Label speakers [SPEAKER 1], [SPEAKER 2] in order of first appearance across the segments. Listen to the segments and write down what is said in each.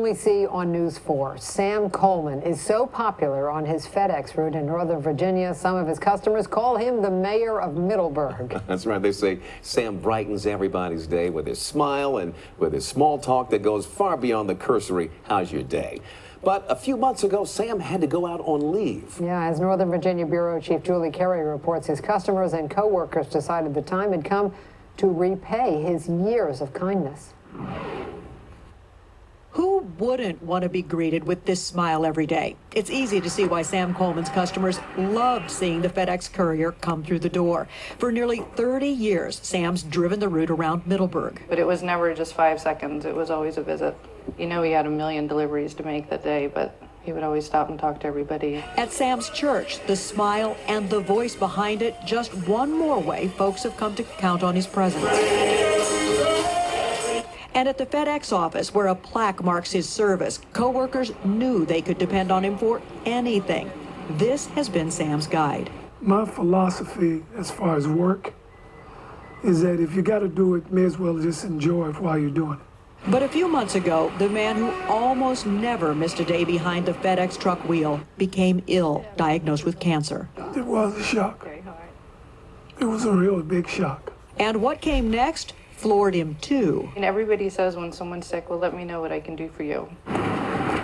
[SPEAKER 1] only see on News 4. Sam Coleman is so popular on his FedEx route in Northern Virginia, some of his customers call him the mayor of Middleburg.
[SPEAKER 2] That's right. They say Sam brightens everybody's day with his smile and with his small talk that goes far beyond the cursory, "How's your day?" But a few months ago, Sam had to go out on leave.
[SPEAKER 1] Yeah, as Northern Virginia Bureau Chief Julie Carey reports, his customers and co-workers decided the time had come to repay his years of kindness.
[SPEAKER 3] Who wouldn't want to be greeted with this smile every day? It's easy to see why Sam Coleman's customers loved seeing the FedEx courier come through the door. For nearly 30 years, Sam's driven the route around Middleburg.
[SPEAKER 4] But it was never just 5 seconds. It was always a visit. You know, he had 1 million deliveries to make that day, but he would always stop and talk to everybody.
[SPEAKER 3] At Sam's church, the smile and the voice behind it, just one more way folks have come to count on his presence. And at the FedEx office, where a plaque marks his service, co-workers knew they could depend on him for anything. This has been Sam's guide.
[SPEAKER 5] My philosophy as far as work is that if you got to do it, may as well just enjoy it while you're doing it.
[SPEAKER 3] But a few months ago, the man who almost never missed a day behind the FedEx truck wheel became ill, diagnosed with cancer.
[SPEAKER 5] It was a shock. It was a real big shock.
[SPEAKER 3] And what came next floored him too.
[SPEAKER 4] And everybody says when someone's sick, well, let me know what I can do for you.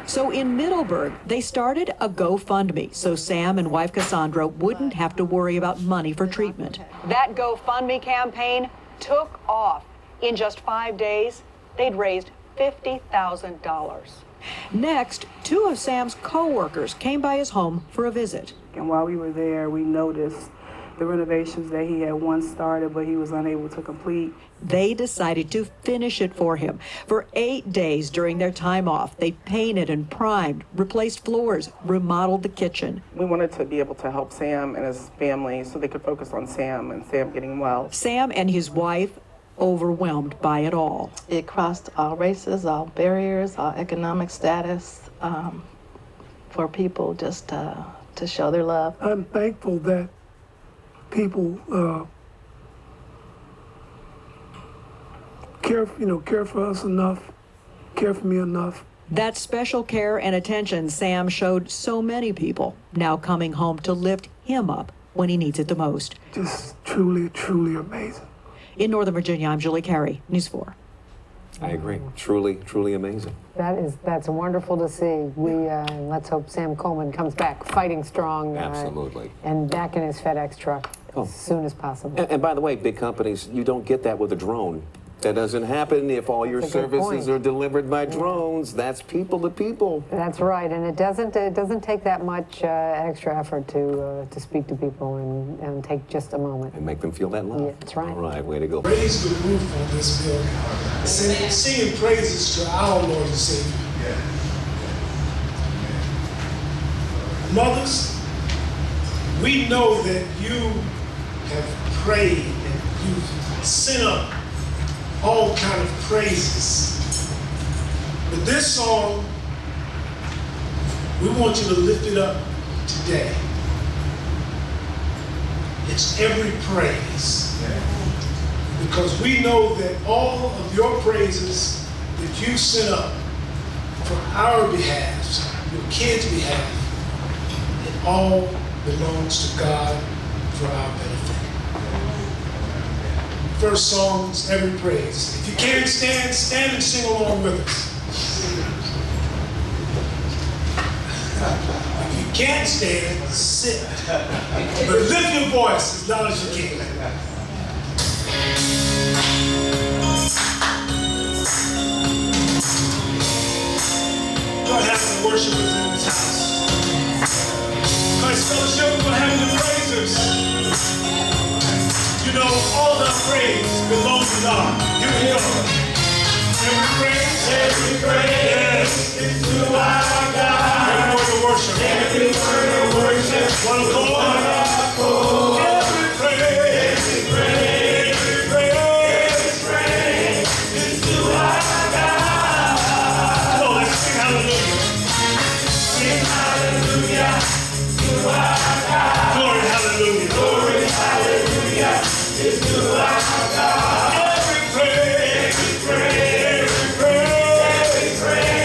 [SPEAKER 3] So in Middleburg, they started a GoFundMe so Sam and wife Cassandra wouldn't have to worry about money for treatment. That GoFundMe campaign took off. In just 5 days, they'd raised $50,000. Next, 2 of Sam's co-workers came by his home for a visit.
[SPEAKER 6] And while we were there, we noticed the renovations that he had once started, but he was unable to complete.
[SPEAKER 3] They decided to finish it for him. For 8 days during their time off, they painted and primed, replaced floors, remodeled the kitchen.
[SPEAKER 6] We wanted to be able to help Sam and his family so they could focus on Sam and Sam getting well.
[SPEAKER 3] Sam and his wife overwhelmed by it all.
[SPEAKER 7] It crossed all races, all barriers, all economic status, for people just to show their love.
[SPEAKER 5] I'm thankful that people care for us enough, care for me enough.
[SPEAKER 3] That special care and attention Sam showed so many people, now coming home to lift him up when he needs it the most.
[SPEAKER 5] Just truly, truly amazing.
[SPEAKER 3] In Northern Virginia, I'm Julie Carey, News 4.
[SPEAKER 2] I agree. Truly, truly amazing.
[SPEAKER 1] That's wonderful to see. Let's hope Sam Coleman comes back fighting strong.
[SPEAKER 2] Absolutely.
[SPEAKER 1] And back in his FedEx truck as soon as possible.
[SPEAKER 2] And by the way, big companies, you don't get that with a drone. That doesn't happen if all your services are delivered by drones. That's people to people.
[SPEAKER 1] That's right, and it doesn't take that much extra effort to speak to people and take just a moment.
[SPEAKER 2] And make them feel that love.
[SPEAKER 1] Yeah, that's right.
[SPEAKER 2] All right, way to go.
[SPEAKER 8] Raise the roof on this building. Singing praises to our Lord and Savior. Mothers, we know that you have prayed and you've sent up all kind of praises. But this song, we want you to lift it up today. It's every praise. Because we know that all of your praises that you sent up for our behalf, your kids' behalf, it all belongs to God for our benefit. First song is every praise. If you can't stand, stand and sing along with us. If you can't stand, sit. But lift your voice as loud as you can. God has the worshipers in this house. Christ Fellowship, we're going to have the praisers. You know, all the praise belongs to God. Here we go. Every praise is to our God. Every word of worship. Every word of worship. One accord. Every praise is to our God. Come on, let's sing hallelujah. Sing hallelujah to our God. Glory, hallelujah. Glory, hallelujah. Is to our God. Every praise, every praise, every praise, every praise.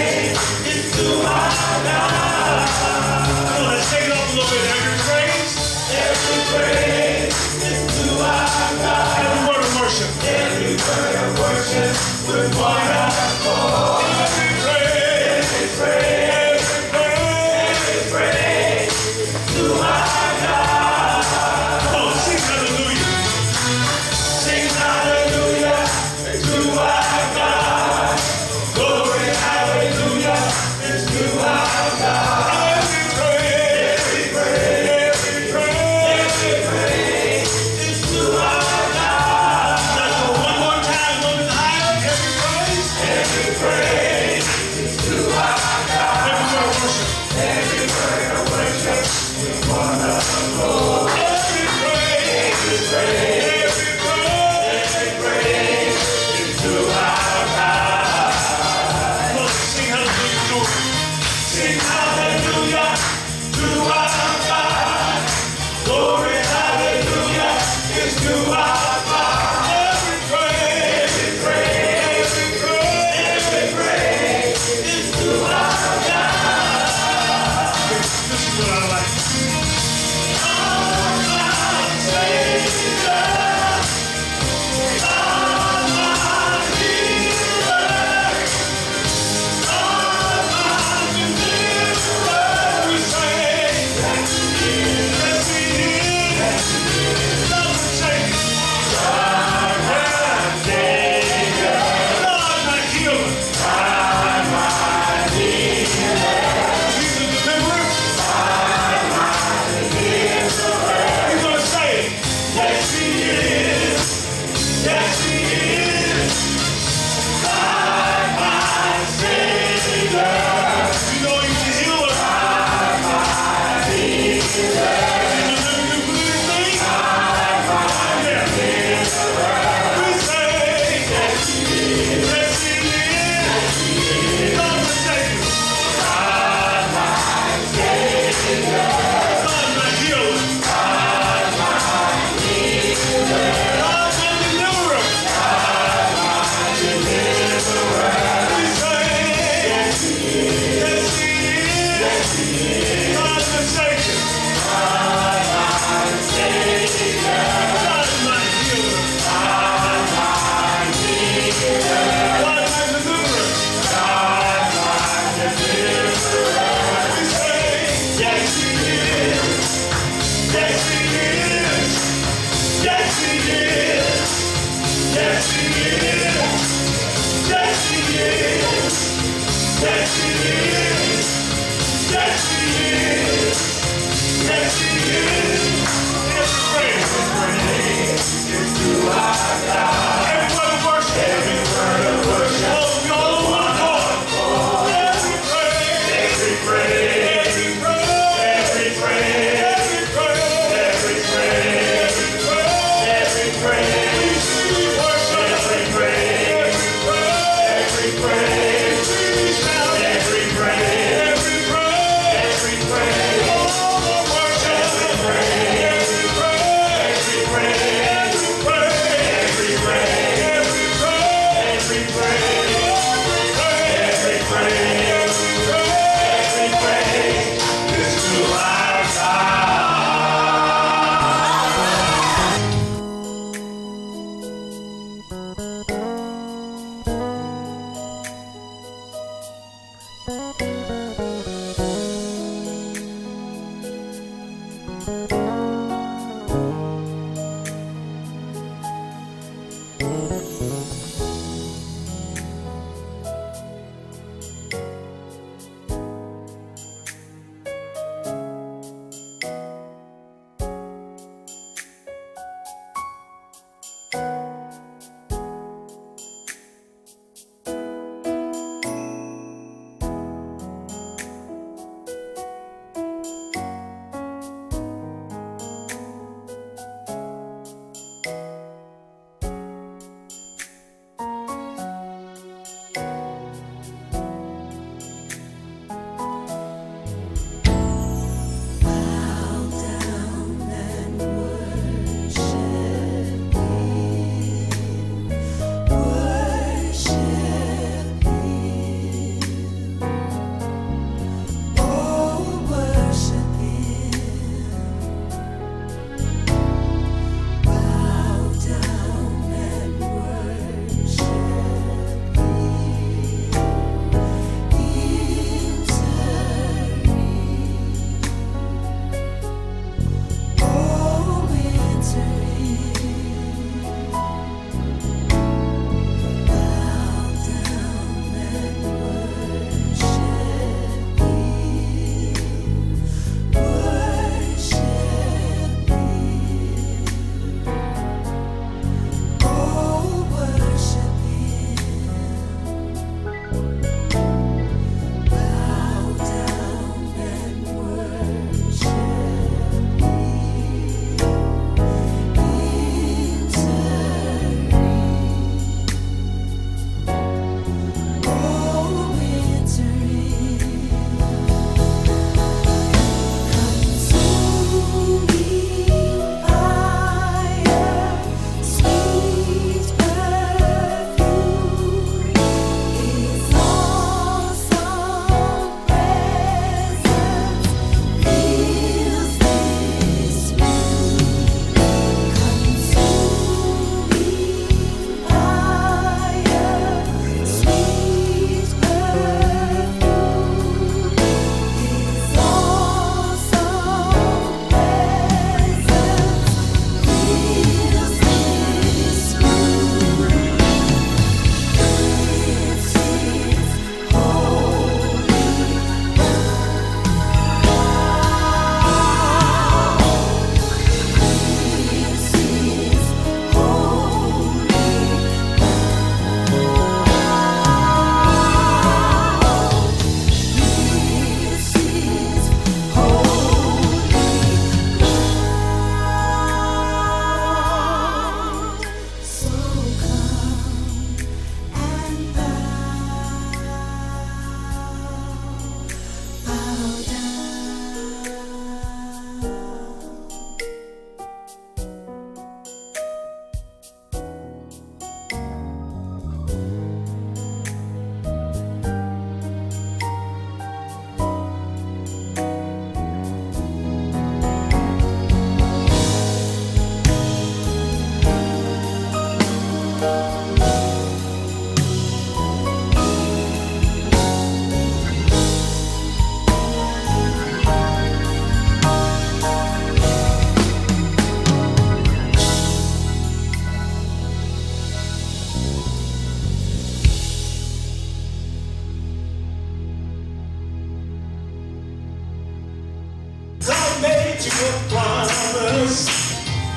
[SPEAKER 8] made you a promise.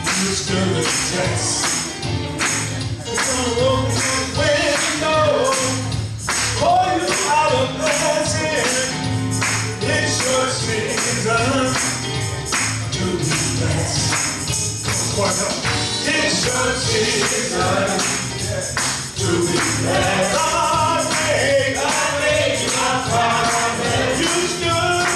[SPEAKER 8] You stood the test. You're gonna open the window, pour you out a blessing. It's your season to be blessed. It's your season to be blessed. God made you my promise. You stood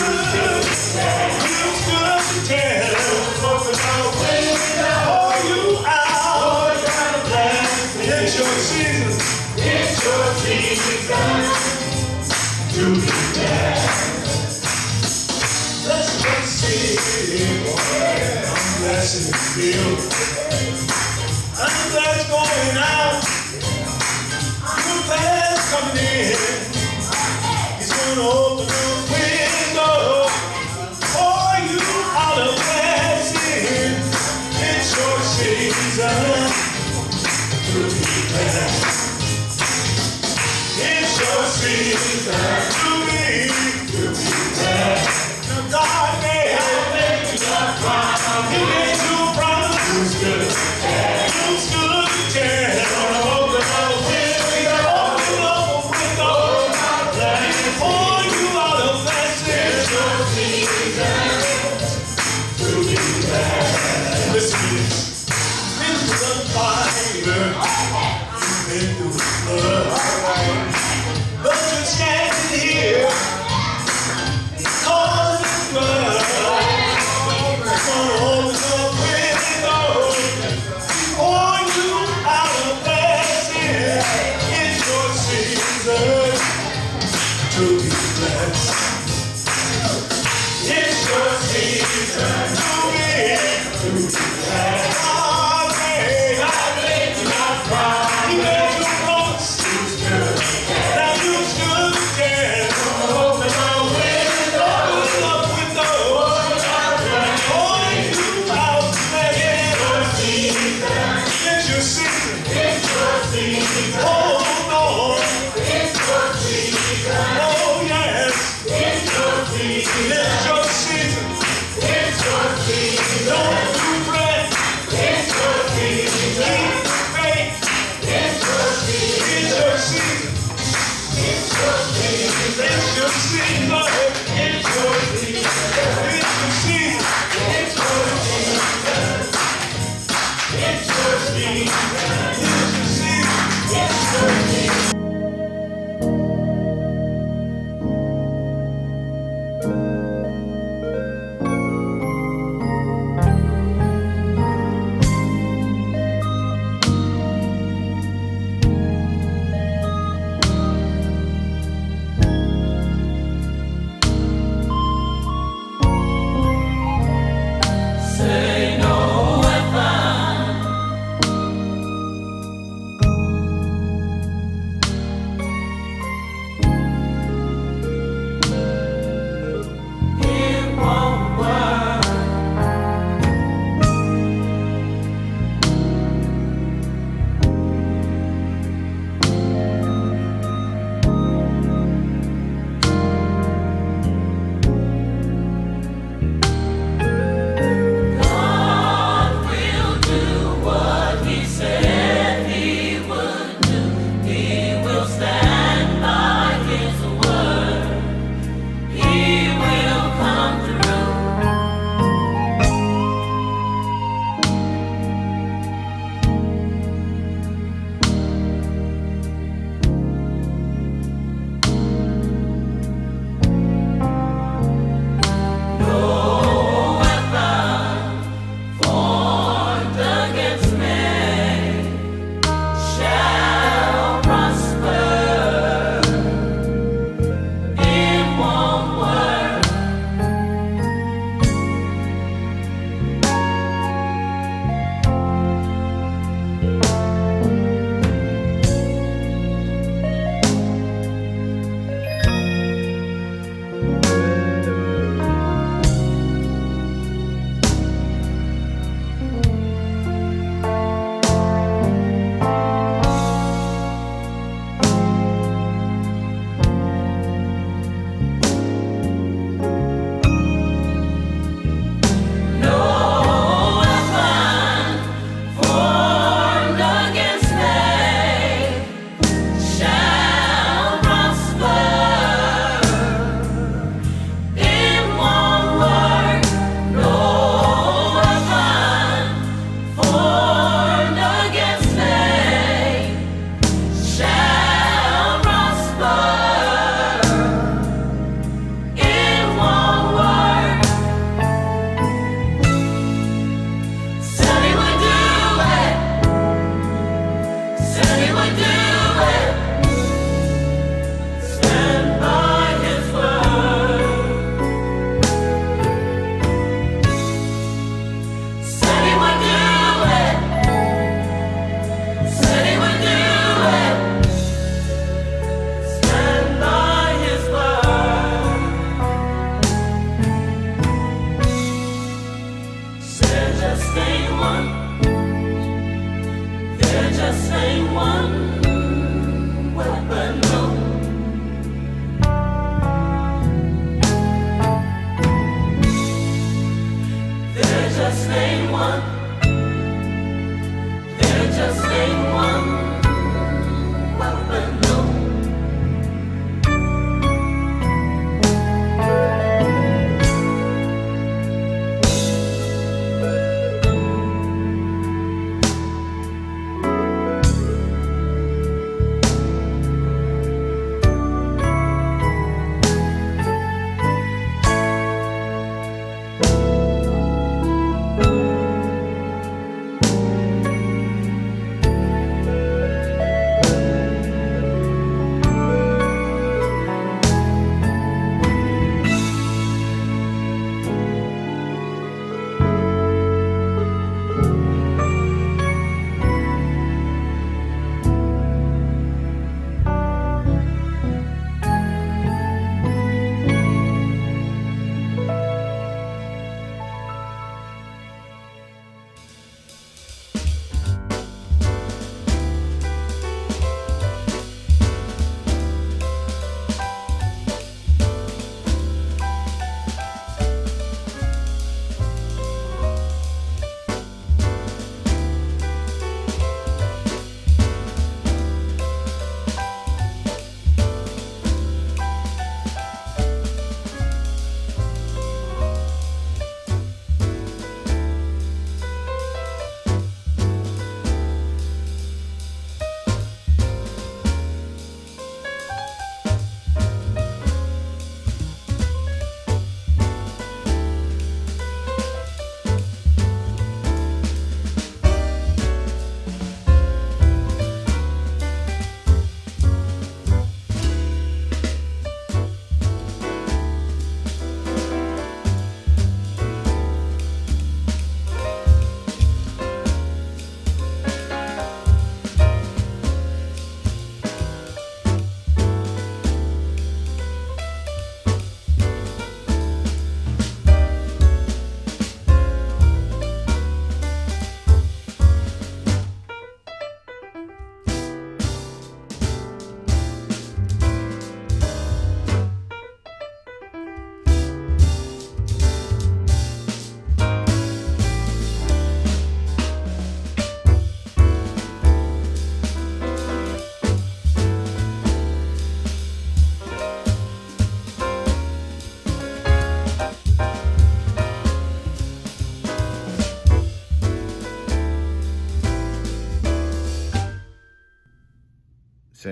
[SPEAKER 8] the test. Open our window, pour you out a blessing. It's your season. It's your season to be blessed. Let's see. I'm blessing the field. I'm blessed going out. New blessed coming in. He's gonna open the window, pour you out a blessing. It's your season to be blessed. It's your season to be blessed. God made you a promise. He made you a promise. You stood the test. Open up the window. Pour you out a blessing. It's your season to be blessed. Listen to this. Been through the fire. Been through the flood. But you're standing here.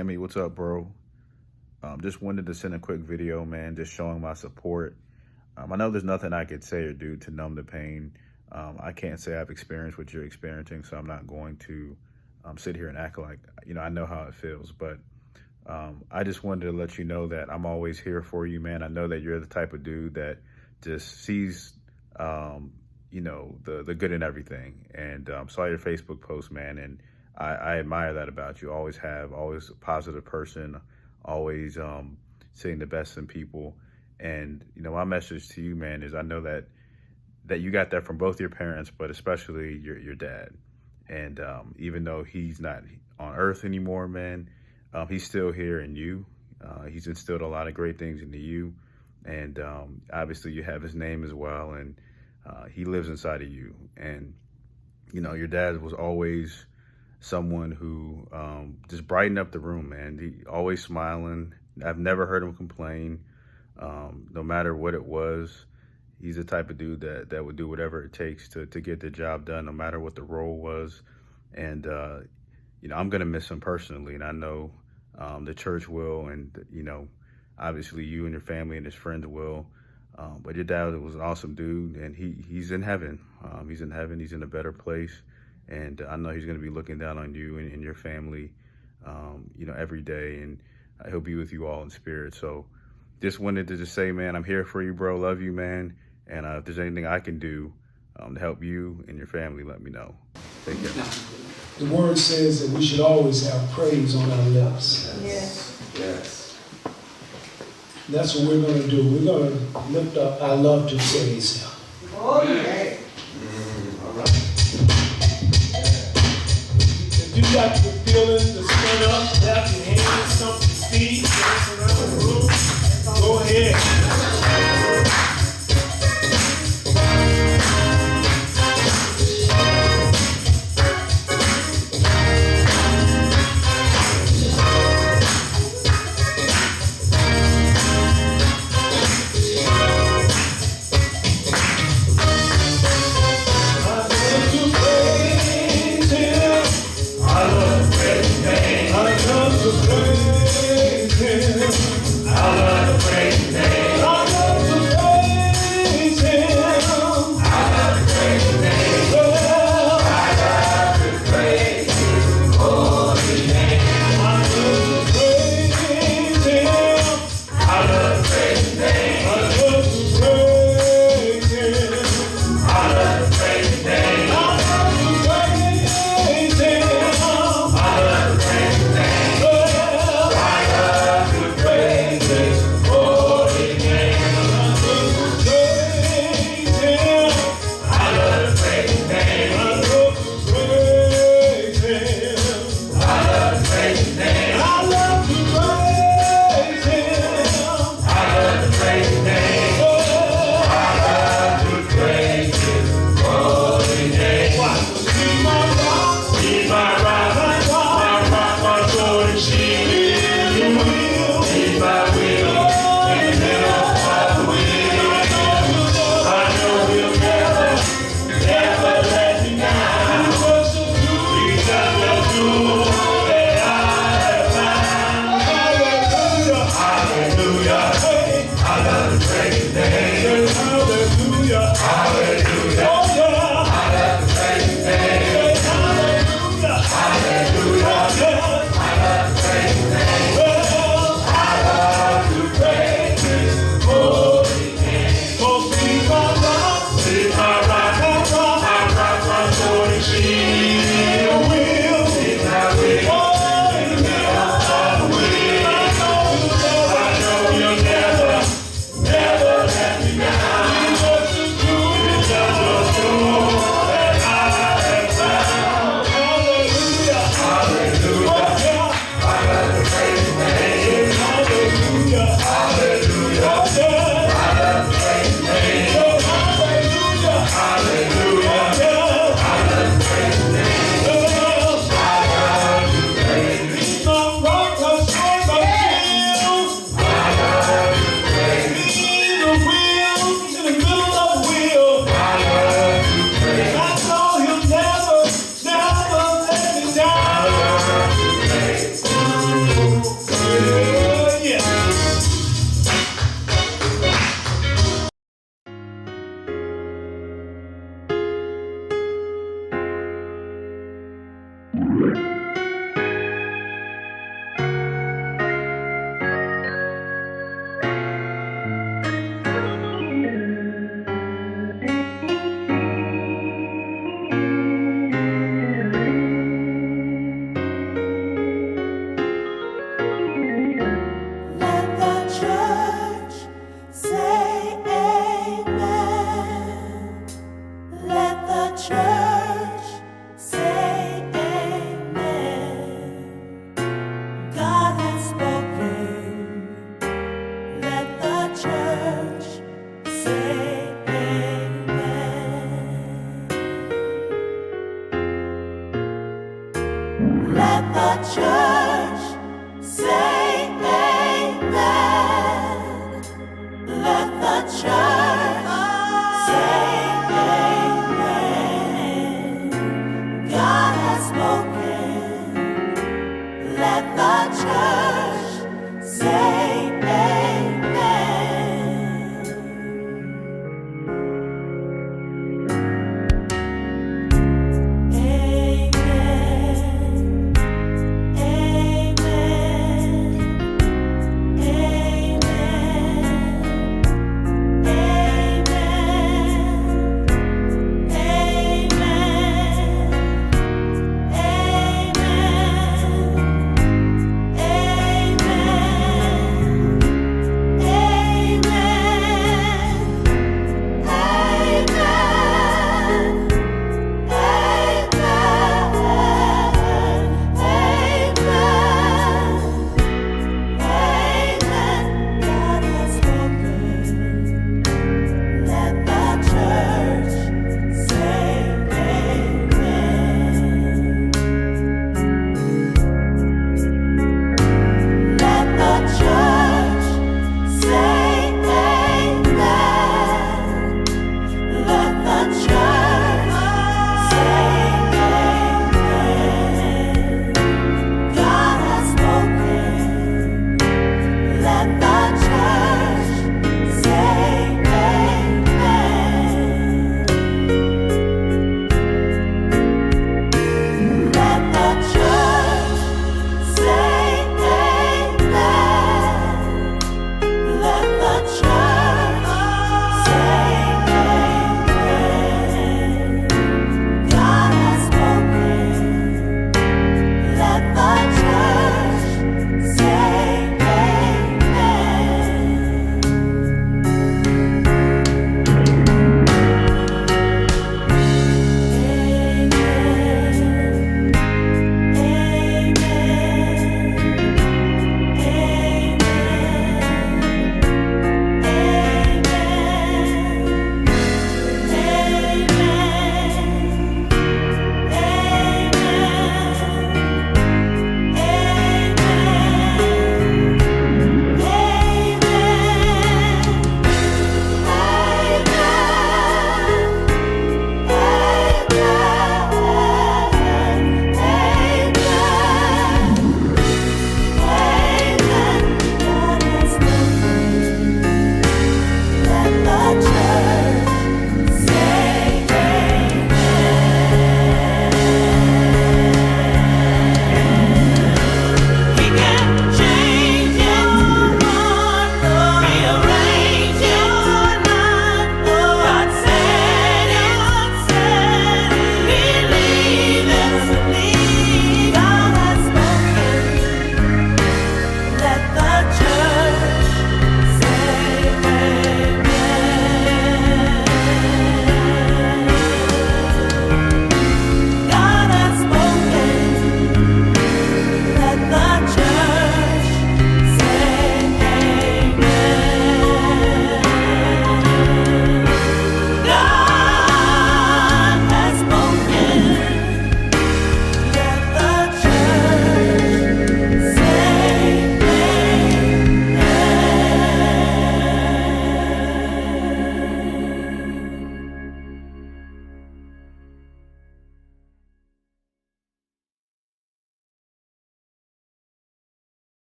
[SPEAKER 9] Sammy, what's up, bro? Just wanted to send a quick video, man, just showing my support. I know there's nothing I could say or do to numb the pain. I can't say I've experienced what you're experiencing, so I'm not going to sit here and act like, I know how it feels. But I just wanted to let you know that I'm always here for you, man. I know that you're the type of dude that just sees, the good in everything. And saw your Facebook post, man, and I admire that about you. Always a positive person, always seeing the best in people. And, my message to you, man, is I know that you got that from both your parents, but especially your dad. And even though he's not on earth anymore, man, he's still here in you. He's instilled a lot of great things into you. And obviously you have his name as well. And he lives inside of you. And, your dad was always someone who just brightened up the room, man. He always smiling. I've never heard him complain, no matter what it was. He's the type of dude that would do whatever it takes to get the job done, no matter what the role was. And, I'm going to miss him personally. And I know the church will, and, obviously you and your family and his friends will. But your dad was an awesome dude, and he's in heaven. He's in heaven. He's in a better place. And I know he's going to be looking down on you and your family, every day. And he'll be with you all in spirit. So just wanted to just say, man, I'm here for you, bro. Love you, man. And if there's anything I can do to help you and your family, let me know. Take care.
[SPEAKER 8] The word says that we should always have praise on our lips.
[SPEAKER 7] Yes.
[SPEAKER 8] Yes. That's what we're going to do. We're going to lift up our love to praise him.
[SPEAKER 7] Oh, yeah.
[SPEAKER 8] All right. If you got the feeling to stand up, clap your hands, stomp your feet, dance around the room, go ahead.
[SPEAKER 10] Praise him.